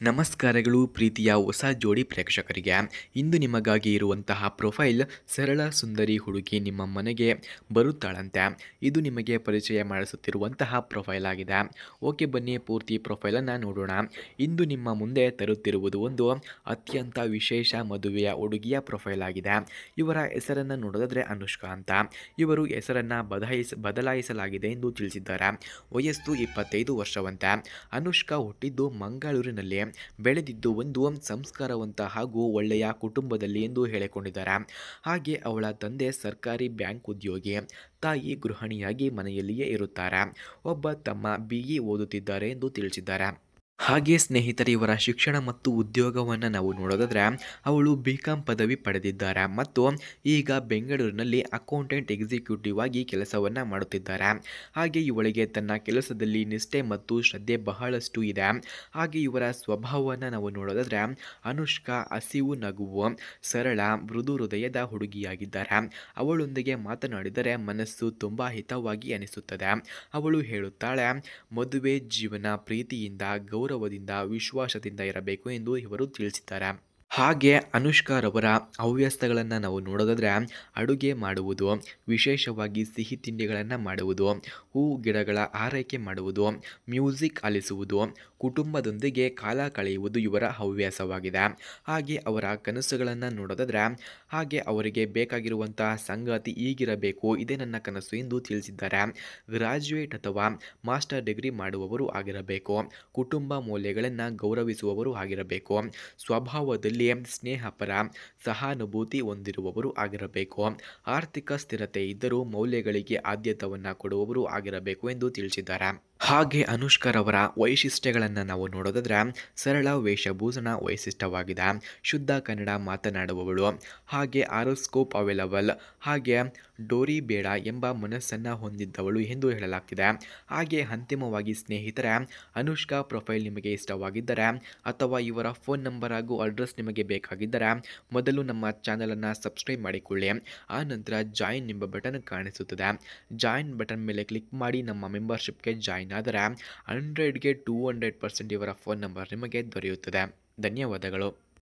ನಮಸ್ಕಾರಗಳು ಪ್ರೀತಿಯ ಹೊಸ ಜೋಡಿ ಪ್ರೇಕ್ಷಕರಿಗೆ. ಇಂದು ನಿಮಗಾಗಿ ಇರುವಂತಹ ಪ್ರೊಫೈಲ್ ಸರಳ ಸುಂದರಿ ಹುಡುಗಿ ನಿಮ್ಮ ಮನೆಗೆ ಬರುತ್ತಾಳಂತೆ. ಇದು ನಿಮಗೆ ಪರಿಚಯ ಮಾಡಿಸುತ್ತಿರುವಂತಹ ಪ್ರೊಫೈಲ್ ಆಗಿದೆ. ಓಕೆ, ಬನ್ನಿ ಪೂರ್ತಿ ಪ್ರೊಫೈಲನ್ನು ನೋಡೋಣ. ಇಂದು ನಿಮ್ಮ ಮುಂದೆ ತರುತ್ತಿರುವುದು ಒಂದು ಅತ್ಯಂತ ವಿಶೇಷ ಮದುವೆಯ ಹುಡುಗಿಯ ಪ್ರೊಫೈಲ್ ಆಗಿದೆ. ಇವರ ಹೆಸರನ್ನು ನೋಡೋದಾದ್ರೆ ಅನುಷ್ಕಾ ಅಂತ. ಇವರು ಹೆಸರನ್ನು ಬದಲಾಯಿಸಲಾಗಿದೆ ಎಂದು ತಿಳಿಸಿದ್ದಾರೆ. ವಯಸ್ಸು 25 ವರ್ಷವಂತೆ. ಅನುಷ್ಕಾ ಹುಟ್ಟಿದ್ದು ಮಂಗಳೂರಿನಲ್ಲಿ, ಬೆಳೆದಿದ್ದು ಒಂದು ಸಂಸ್ಕಾರವಂತ ಹಾಗೂ ಒಳ್ಳೆಯ ಕುಟುಂಬದಲ್ಲಿ ಎಂದು ಹೇಳಿಕೊಂಡಿದ್ದಾರೆ. ಹಾಗೆ ಅವಳ ತಂದೆ ಸರ್ಕಾರಿ ಬ್ಯಾಂಕ್ ಉದ್ಯೋಗಿ, ತಾಯಿ ಗೃಹಿಣಿಯಾಗಿ ಮನೆಯಲ್ಲಿಯೇ ಇರುತ್ತಾರೆ. ಒಬ್ಬ ತಮ್ಮ BE ಓದುತ್ತಿದ್ದಾರೆ ಎಂದು ತಿಳಿಸಿದ್ದಾರೆ. ಹಾಗೆ ಸ್ನೇಹಿತರೆ, ಇವರ ಶಿಕ್ಷಣ ಮತ್ತು ಉದ್ಯೋಗವನ್ನು ನಾವು ನೋಡೋದಾದ್ರೆ ಅವಳು BCom ಪದವಿ ಪಡೆದಿದ್ದಾರೆ ಮತ್ತು ಈಗ ಬೆಂಗಳೂರಿನಲ್ಲಿ ಅಕೌಂಟೆಂಟ್ ಎಕ್ಸಿಕ್ಯೂಟಿವ್ ಆಗಿ ಕೆಲಸವನ್ನು ಮಾಡುತ್ತಿದ್ದಾರೆ. ಹಾಗೆ ಇವಳಿಗೆ ತನ್ನ ಕೆಲಸದಲ್ಲಿ ನಿಷ್ಠೆ ಮತ್ತು ಶ್ರದ್ಧೆ ಬಹಳಷ್ಟು ಇದೆ. ಹಾಗೆ ಇವರ ಸ್ವಭಾವವನ್ನು ನಾವು ನೋಡೋದಾದ್ರೆ ಅನುಷ್ಕಾ ಹಸಿವು ನಗುವು, ಸರಳ ಮೃದು ಹೃದಯದ ಹುಡುಗಿಯಾಗಿದ್ದಾರೆ. ಅವಳೊಂದಿಗೆ ಮಾತನಾಡಿದರೆ ಮನಸ್ಸು ತುಂಬ ಹಿತವಾಗಿ ಅನಿಸುತ್ತದೆ. ಅವಳು ಹೇಳುತ್ತಾಳೆ, ಮದುವೆ ಜೀವನ ಪ್ರೀತಿಯಿಂದ, ಗೌರವದಿಂದ, ವಿಶ್ವಾಸದಿಂದ ಇರಬೇಕು ಎಂದು ಇವರು ತಿಳಿಸಿದ್ದಾರೆ. ಹಾಗೆ ಅನುಷ್ಕಾರವರ ಹವ್ಯಾಸಗಳನ್ನು ನಾವು ನೋಡೋದಾದ್ರೆ ಅಡುಗೆ ಮಾಡುವುದು, ವಿಶೇಷವಾಗಿ ಸಿಹಿ ತಿಂಡಿಗಳನ್ನು ಮಾಡುವುದು, ಹೂ ಗಿಡಗಳ ಆರೈಕೆ ಮಾಡುವುದು, ಮ್ಯೂಸಿಕ್ ಆಲಿಸುವುದು, ಕುಟುಂಬದೊಂದಿಗೆ ಕಾಲ ಕಳೆಯುವುದು ಇವರ ಹವ್ಯಾಸವಾಗಿದೆ. ಹಾಗೆ ಅವರ ಕನಸುಗಳನ್ನು ನೋಡೋದಾದ್ರೆ ಹಾಗೆ ಅವರಿಗೆ ಬೇಕಾಗಿರುವಂತಹ ಸಂಗಾತಿ ಹೀಗಿರಬೇಕು, ಇದೇ ನನ್ನ ಕನಸು ಎಂದು ತಿಳಿಸಿದ್ದಾರೆ. ಗ್ರಾಜ್ಯುಯೇಟ್ ಅಥವಾ ಮಾಸ್ಟರ್ ಡಿಗ್ರಿ ಮಾಡುವವರು ಆಗಿರಬೇಕು, ಕುಟುಂಬ ಮೌಲ್ಯಗಳನ್ನು ಗೌರವಿಸುವವರು ಆಗಿರಬೇಕು, ಸ್ವಭಾವದಲ್ಲಿ ಸ್ನೇಹಪರ, ಸಹಾನುಭೂತಿ ಹೊಂದಿರುವವರು ಆಗಿರಬೇಕು, ಆರ್ಥಿಕ ಸ್ಥಿರತೆ ಇದ್ದರೂ ಮೌಲ್ಯಗಳಿಗೆ ಆದ್ಯತೆಯನ್ನು ಕೊಡುವವರು ಆಗಿರಬೇಕು ಎಂದು ತಿಳಿಸಿದ್ದಾರೆ. ಹಾಗೆ ಅನುಷ್ಕಾರವರ ವೈಶಿಷ್ಟ್ಯಗಳನ್ನು ನಾವು ನೋಡೋದಾದ್ರೆ ಸರಳ ವೇಷಭೂಷಣ ವೈಶಿಷ್ಟ್ಯವಾಗಿದೆ, ಶುದ್ಧ ಕನ್ನಡ ಮಾತನಾಡುವವಳು, ಹಾಗೆ ಆರೋಸ್ಕೋಪ್ ಅವೈಲಬಲ್, ಹಾಗೆ ಡೋರಿ ಬೇಡ ಎಂಬ ಮನಸ್ಸನ್ನು ಹೊಂದಿದ್ದವಳು ಎಂದು ಹೇಳಲಾಗ್ತಿದೆ. ಹಾಗೆ ಅಂತಿಮವಾಗಿ ಸ್ನೇಹಿತರೆ, ಅನುಷ್ಕಾ ಪ್ರೊಫೈಲ್ ನಿಮಗೆ ಇಷ್ಟವಾಗಿದ್ದರೆ ಅಥವಾ ಇವರ ಫೋನ್ ನಂಬರ್ ಹಾಗೂ ಅಡ್ರೆಸ್ ನಿಮಗೆ ಬೇಕಾಗಿದ್ದರೆ ಮೊದಲು ನಮ್ಮ ಚಾನಲನ್ನು ಸಬ್ಸ್ಕ್ರೈಬ್ ಮಾಡಿಕೊಳ್ಳಿ. ಆ ನಂತರ ಜಾಯಿನ್ ಎಂಬ ಬಟನ್ ಕಾಣಿಸುತ್ತದೆ. ಜಾಯಿನ್ ಬಟನ್ ಮೇಲೆ ಕ್ಲಿಕ್ ಮಾಡಿ ನಮ್ಮ ಮೆಂಬರ್ಶಿಪ್ಗೆ ಜಾಯಿನ್ ಆದರೆ 100ಗೆ 200% ಇವರ ಫೋನ್ ನಂಬರ್ ನಿಮಗೆ ದೊರೆಯುತ್ತದೆ. ಧನ್ಯವಾದಗಳು.